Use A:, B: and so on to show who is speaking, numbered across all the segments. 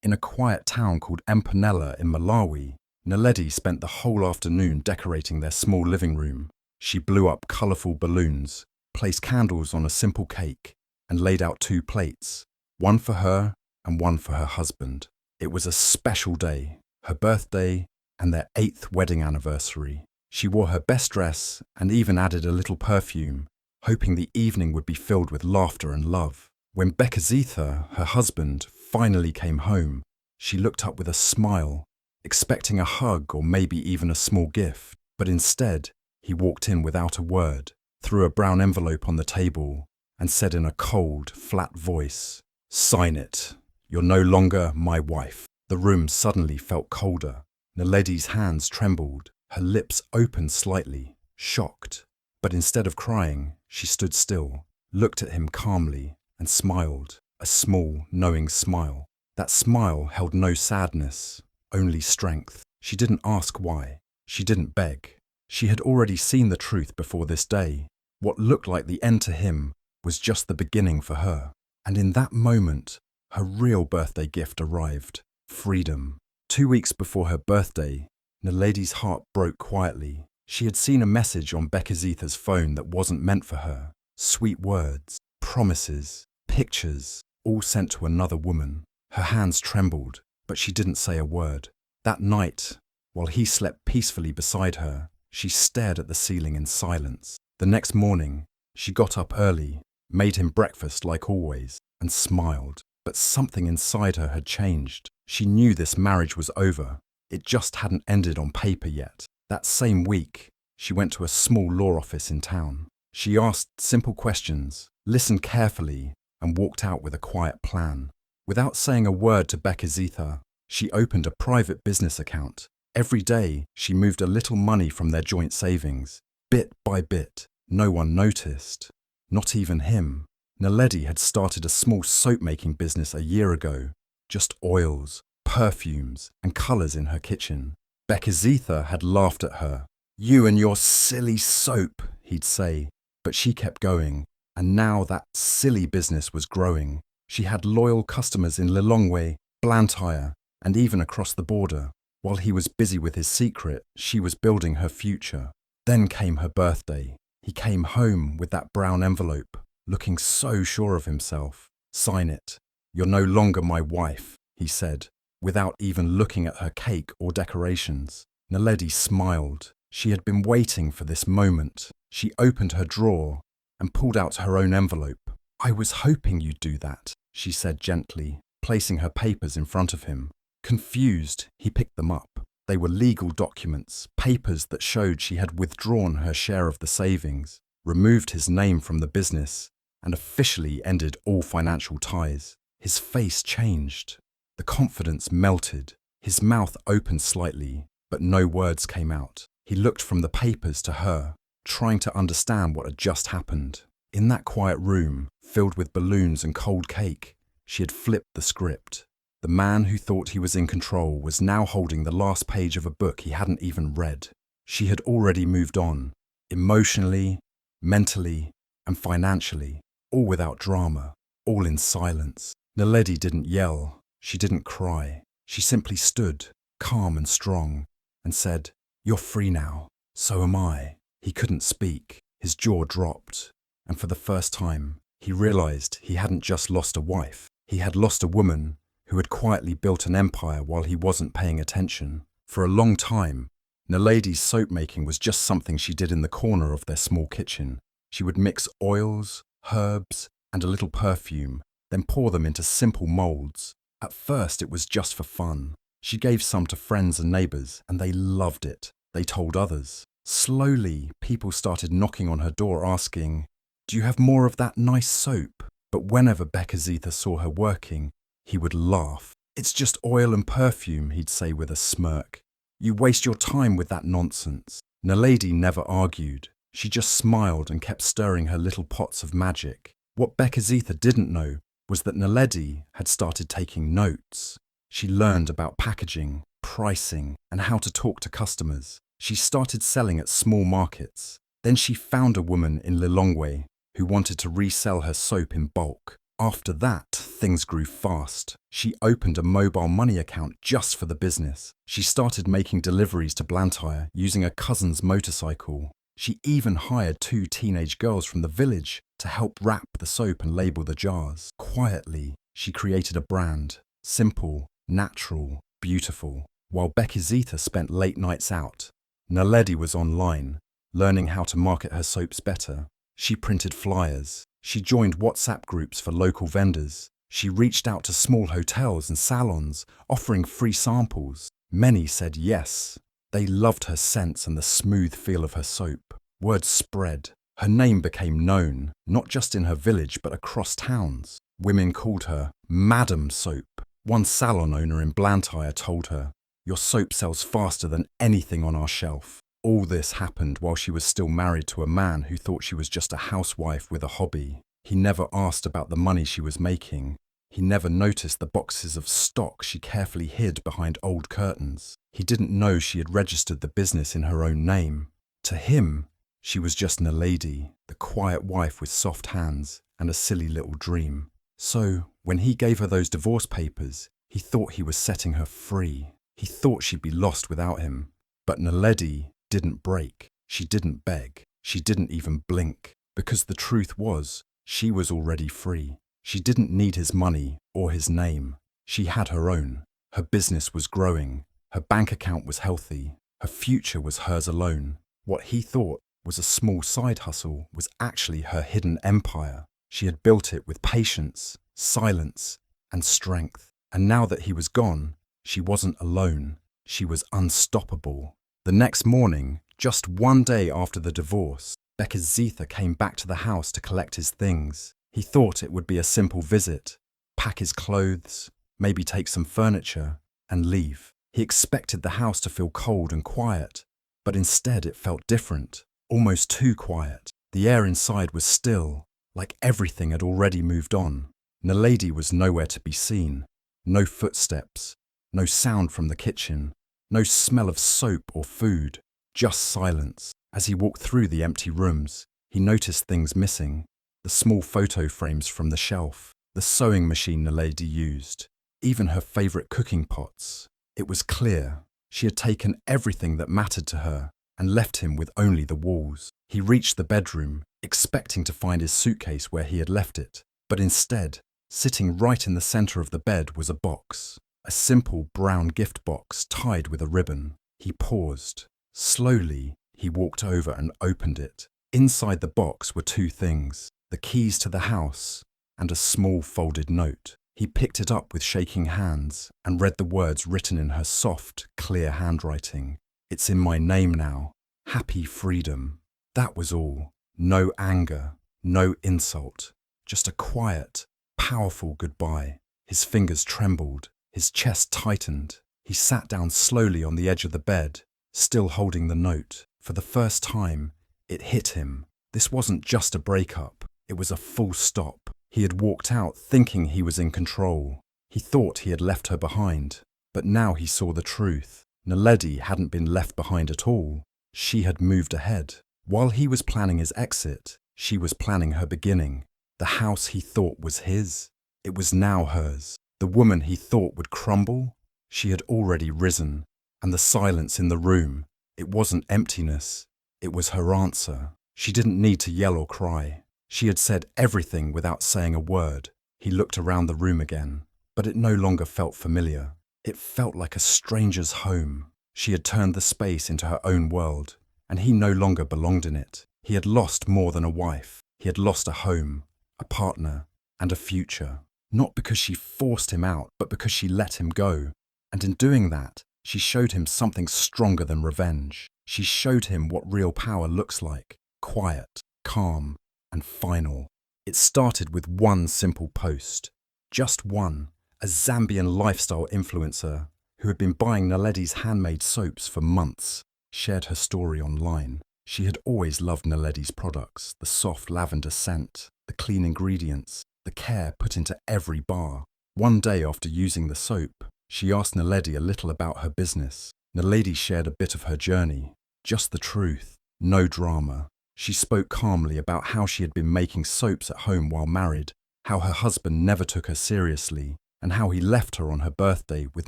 A: In a quiet town called Mponela in Malawi, Naledi spent the whole afternoon decorating their small living room. She blew up colourful balloons, placed candles on a simple cake, and laid out 2 plates, one for her and one for her husband. It was a special day, her birthday and their 8th wedding anniversary. She wore her best dress and even added a little perfume, hoping the evening would be filled with laughter and love. When Bekazitha, her husband, finally came home, she looked up with a smile, expecting a hug or maybe even a small gift. But instead, he walked in without a word, threw a brown envelope on the table, and said in a cold, flat voice, "Sign it. You're no longer my wife." The room suddenly felt colder. Naledi's hands trembled, her lips opened slightly, shocked. But instead of crying, she stood still, looked at him calmly, and smiled, a small, knowing smile. That smile held no sadness, only strength. She didn't ask why. She didn't beg. She had already seen the truth before this day. What looked like the end to him was just the beginning for her. And in that moment, her real birthday gift arrived: freedom. 2 weeks before her birthday, Naledi's heart broke quietly. She had seen a message on Bekazitha's phone that wasn't meant for her. Sweet words, promises, pictures, all sent to another woman. Her hands trembled, but she didn't say a word. That night, while he slept peacefully beside her, she stared at the ceiling in silence. The next morning, she got up early, made him breakfast like always, and smiled. But something inside her had changed. She knew this marriage was over. It just hadn't ended on paper yet. That same week, she went to a small law office in town. She asked simple questions, listened carefully, and walked out with a quiet plan. Without saying a word to Bekazitha, she opened a private business account. Every day, she moved a little money from their joint savings. Bit by bit, no one noticed. Not even him. Naledi had started a small soap-making business a year ago. Just oils, perfumes, and colours in her kitchen. Bekazitha had laughed at her. "You and your silly soap," he'd say. But she kept going, and now that silly business was growing. She had loyal customers in Lilongwe, Blantyre, and even across the border. While he was busy with his secret, she was building her future. Then came her birthday. He came home with that brown envelope, looking so sure of himself. "Sign it. You're no longer my wife," he said, without even looking at her cake or decorations. Naledi smiled. She had been waiting for this moment. She opened her drawer and pulled out her own envelope. "I was hoping you'd do that," she said gently, placing her papers in front of him. Confused, he picked them up. They were legal documents, papers that showed she had withdrawn her share of the savings, removed his name from the business, and officially ended all financial ties. His face changed. The confidence melted. His mouth opened slightly, but no words came out. He looked from the papers to her, trying to understand what had just happened. In that quiet room, filled with balloons and cold cake, she had flipped the script. The man who thought he was in control was now holding the last page of a book he hadn't even read. She had already moved on, emotionally, mentally, and financially, all without drama, all in silence. Naledi didn't yell, she didn't cry. She simply stood, calm and strong, and said, "You're free now. So am I." He couldn't speak. His jaw dropped. And for the first time, he realized he hadn't just lost a wife. He had lost a woman who had quietly built an empire while he wasn't paying attention. For a long time, Naledi's soap making was just something she did in the corner of their small kitchen. She would mix oils, herbs, and a little perfume, then pour them into simple molds. At first, it was just for fun. She gave some to friends and neighbours, and they loved it. They told others. Slowly, people started knocking on her door asking, "Do you have more of that nice soap?" But whenever Bekazitha saw her working, he would laugh. "It's just oil and perfume," he'd say with a smirk. "You waste your time with that nonsense." Naledi never argued. She just smiled and kept stirring her little pots of magic. What Bekazitha didn't know was that Naledi had started taking notes. She learned about packaging, pricing, and how to talk to customers. She started selling at small markets. Then she found a woman in Lilongwe who wanted to resell her soap in bulk. After that, things grew fast. She opened a mobile money account just for the business. She started making deliveries to Blantyre using a cousin's motorcycle. She even hired 2 teenage girls from the village to help wrap the soap and label the jars. Quietly, she created a brand. Simple, natural, beautiful. While Bekizitha spent late nights out, Naledi was online, learning how to market her soaps better. She printed flyers. She joined WhatsApp groups for local vendors. She reached out to small hotels and salons, offering free samples. Many said yes. They loved her scents and the smooth feel of her soap. Word spread. Her name became known, not just in her village but across towns. Women called her Madam Soap. One salon owner in Blantyre told her, "Your soap sells faster than anything on our shelf." All this happened while she was still married to a man who thought she was just a housewife with a hobby. He never asked about the money she was making. He never noticed the boxes of stock she carefully hid behind old curtains. He didn't know she had registered the business in her own name. To him, she was just Naledi, the quiet wife with soft hands and a silly little dream. So, when he gave her those divorce papers, he thought he was setting her free. He thought she'd be lost without him. But Naledi didn't break. She didn't beg. She didn't even blink. Because the truth was, she was already free. She didn't need his money or his name. She had her own. Her business was growing. Her bank account was healthy. Her future was hers alone. What he thought was a small side hustle was actually her hidden empire. She had built it with patience, silence, and strength. And now that he was gone, she wasn't alone. She was unstoppable. The next morning, just one day after the divorce, Bekizitha came back to the house to collect his things. He thought it would be a simple visit, pack his clothes, maybe take some furniture, and leave. He expected the house to feel cold and quiet, but instead it felt different, almost too quiet. The air inside was still, like everything had already moved on. Naledi was nowhere to be seen. No footsteps, no sound from the kitchen, no smell of soap or food, just silence. As he walked through the empty rooms, he noticed things missing. The small photo frames from the shelf, the sewing machine Naledi used, even her favourite cooking pots. It was clear she had taken everything that mattered to her and left him with only the walls. He reached the bedroom, expecting to find his suitcase where he had left it, but instead, sitting right in the centre of the bed was a box. A simple brown gift box tied with a ribbon. He paused. Slowly, he walked over and opened it. Inside the box were 2 things, the keys to the house and a small folded note. He picked it up with shaking hands and read the words written in her soft, clear handwriting. "It's in my name now. Happy freedom." That was all. No anger, no insult, just a quiet, powerful goodbye. His fingers trembled. His chest tightened. He sat down slowly on the edge of the bed, still holding the note. For the first time, it hit him. This wasn't just a breakup. It was a full stop. He had walked out thinking he was in control. He thought he had left her behind. But now he saw the truth. Naledi hadn't been left behind at all. She had moved ahead. While he was planning his exit, she was planning her beginning. The house he thought was his, it was now hers. The woman he thought would crumble, she had already risen. And the silence in the room, it wasn't emptiness, it was her answer. She didn't need to yell or cry. She had said everything without saying a word. He looked around the room again, but it no longer felt familiar. It felt like a stranger's home. She had turned the space into her own world, and he no longer belonged in it. He had lost more than a wife. He had lost a home, a partner, and a future. Not because she forced him out, but because she let him go. And in doing that, she showed him something stronger than revenge. She showed him what real power looks like. Quiet, calm, and final. It started with one simple post. Just one. A Zambian lifestyle influencer who had been buying Naledi's handmade soaps for months shared her story online. She had always loved Naledi's products, the soft lavender scent, the clean ingredients, the care put into every bar. One day after using the soap, she asked Naledi a little about her business. Naledi shared a bit of her journey, just the truth, no drama. She spoke calmly about how she had been making soaps at home while married, how her husband never took her seriously, and how he left her on her birthday with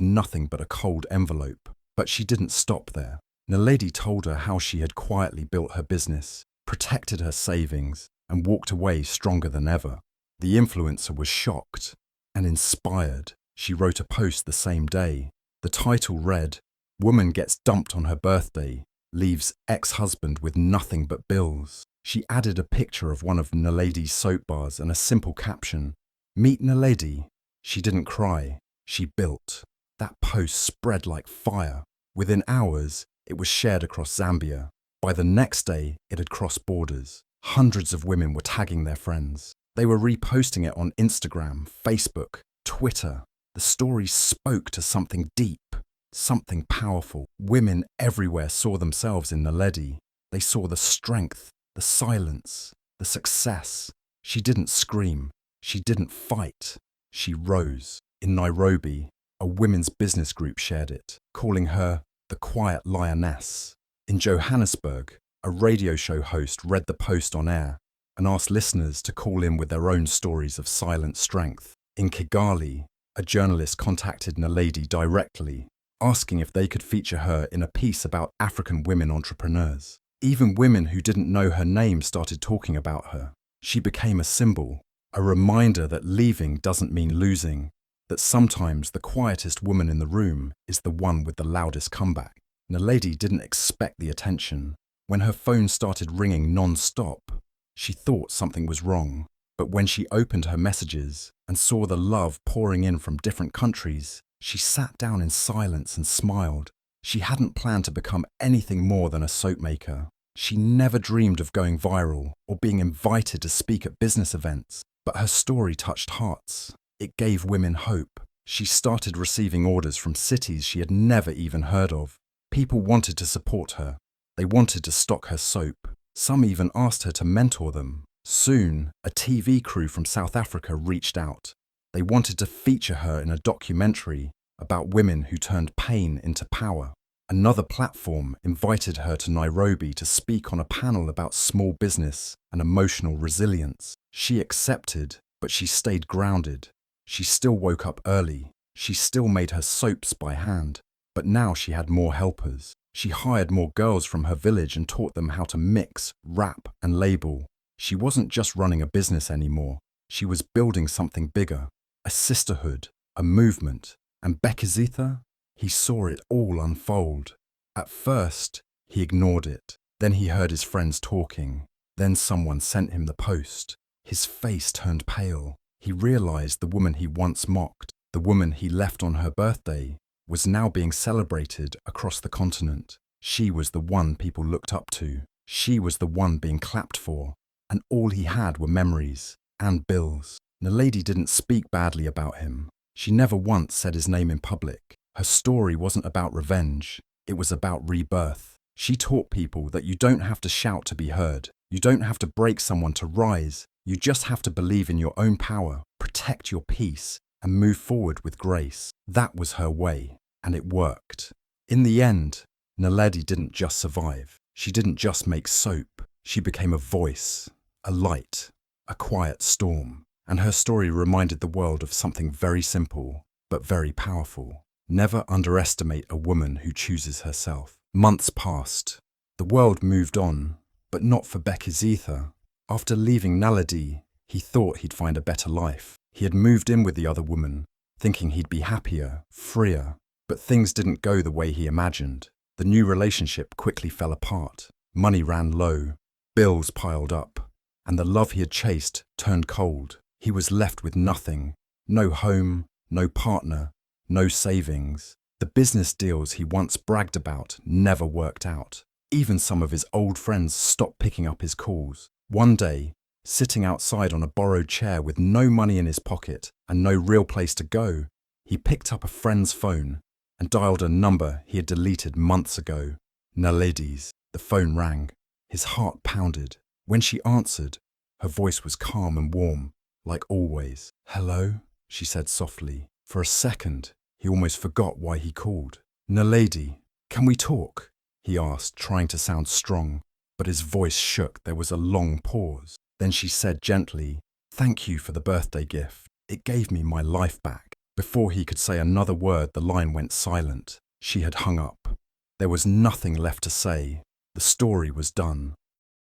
A: nothing but a cold envelope. But she didn't stop there. Naledi told her how she had quietly built her business, protected her savings, and walked away stronger than ever. The influencer was shocked and inspired. She wrote a post the same day. The title read, "Woman gets dumped on her birthday, leaves ex-husband with nothing but bills." She added a picture of one of Naledi's soap bars and a simple caption, "Meet Naledi." She didn't cry, she built. That post spread like fire. Within hours, it was shared across Zambia. By the next day, it had crossed borders. Hundreds of women were tagging their friends. They were reposting it on Instagram, Facebook, Twitter. The story spoke to something deep, something powerful. Women everywhere saw themselves in Naledi. They saw the strength, the silence, the success. She didn't scream. She didn't fight. She rose. In Nairobi, a women's business group shared it, calling her the Quiet Lioness. In Johannesburg, a radio show host read the post on air and asked listeners to call in with their own stories of silent strength. In Kigali, a journalist contacted Naledi directly, asking if they could feature her in a piece about African women entrepreneurs. Even women who didn't know her name started talking about her. She became a symbol, a reminder that leaving doesn't mean losing, that sometimes the quietest woman in the room is the one with the loudest comeback. Naledi didn't expect the attention. When her phone started ringing non-stop, she thought something was wrong. But when she opened her messages and saw the love pouring in from different countries, she sat down in silence and smiled. She hadn't planned to become anything more than a soap maker. She never dreamed of going viral or being invited to speak at business events. But her story touched hearts. It gave women hope. She started receiving orders from cities she had never even heard of. People wanted to support her. They wanted to stock her soap. Some even asked her to mentor them. Soon, a TV crew from South Africa reached out. They wanted to feature her in a documentary about women who turned pain into power. Another platform invited her to Nairobi to speak on a panel about small business and emotional resilience. She accepted, but she stayed grounded. She still woke up early. She still made her soaps by hand. But now she had more helpers. She hired more girls from her village and taught them how to mix, wrap, and label. She wasn't just running a business anymore. She was building something bigger, a sisterhood, a movement. And Bekizitha? He saw it all unfold. At first, he ignored it. Then he heard his friends talking. Then someone sent him the post. His face turned pale. He realized the woman he once mocked, the woman he left on her birthday, was now being celebrated across the continent. She was the one people looked up to. She was the one being clapped for. And all he had were memories and bills. Naledi didn't speak badly about him. She never once said his name in public. Her story wasn't about revenge. It was about rebirth. She taught people that you don't have to shout to be heard. You don't have to break someone to rise. You just have to believe in your own power, protect your peace, and move forward with grace. That was her way, and it worked. In the end, Naledi didn't just survive. She didn't just make soap. She became a voice, a light, a quiet storm. And her story reminded the world of something very simple, but very powerful. Never underestimate a woman who chooses herself. Months passed. The world moved on, but not for Bekizitha. After leaving Naledi, he thought he'd find a better life. He had moved in with the other woman, thinking he'd be happier, freer. But things didn't go the way he imagined. The new relationship quickly fell apart. Money ran low, bills piled up, and the love he had chased turned cold. He was left with nothing. No home, no partner, no savings. The business deals he once bragged about never worked out. Even some of his old friends stopped picking up his calls. One day, sitting outside on a borrowed chair with no money in his pocket and no real place to go, he picked up a friend's phone and dialed a number he had deleted months ago. Naledi's. The phone rang. His heart pounded. When she answered, her voice was calm and warm, like always. "Hello?" she said softly. For a second, he almost forgot why he called. "Naledi, can we talk?" he asked, trying to sound strong, but his voice shook. There was a long pause. Then she said gently, Thank you for the birthday gift. It gave me my life back. Before he could say another word, the line went silent. She had hung up. There was nothing left to say. The story was done.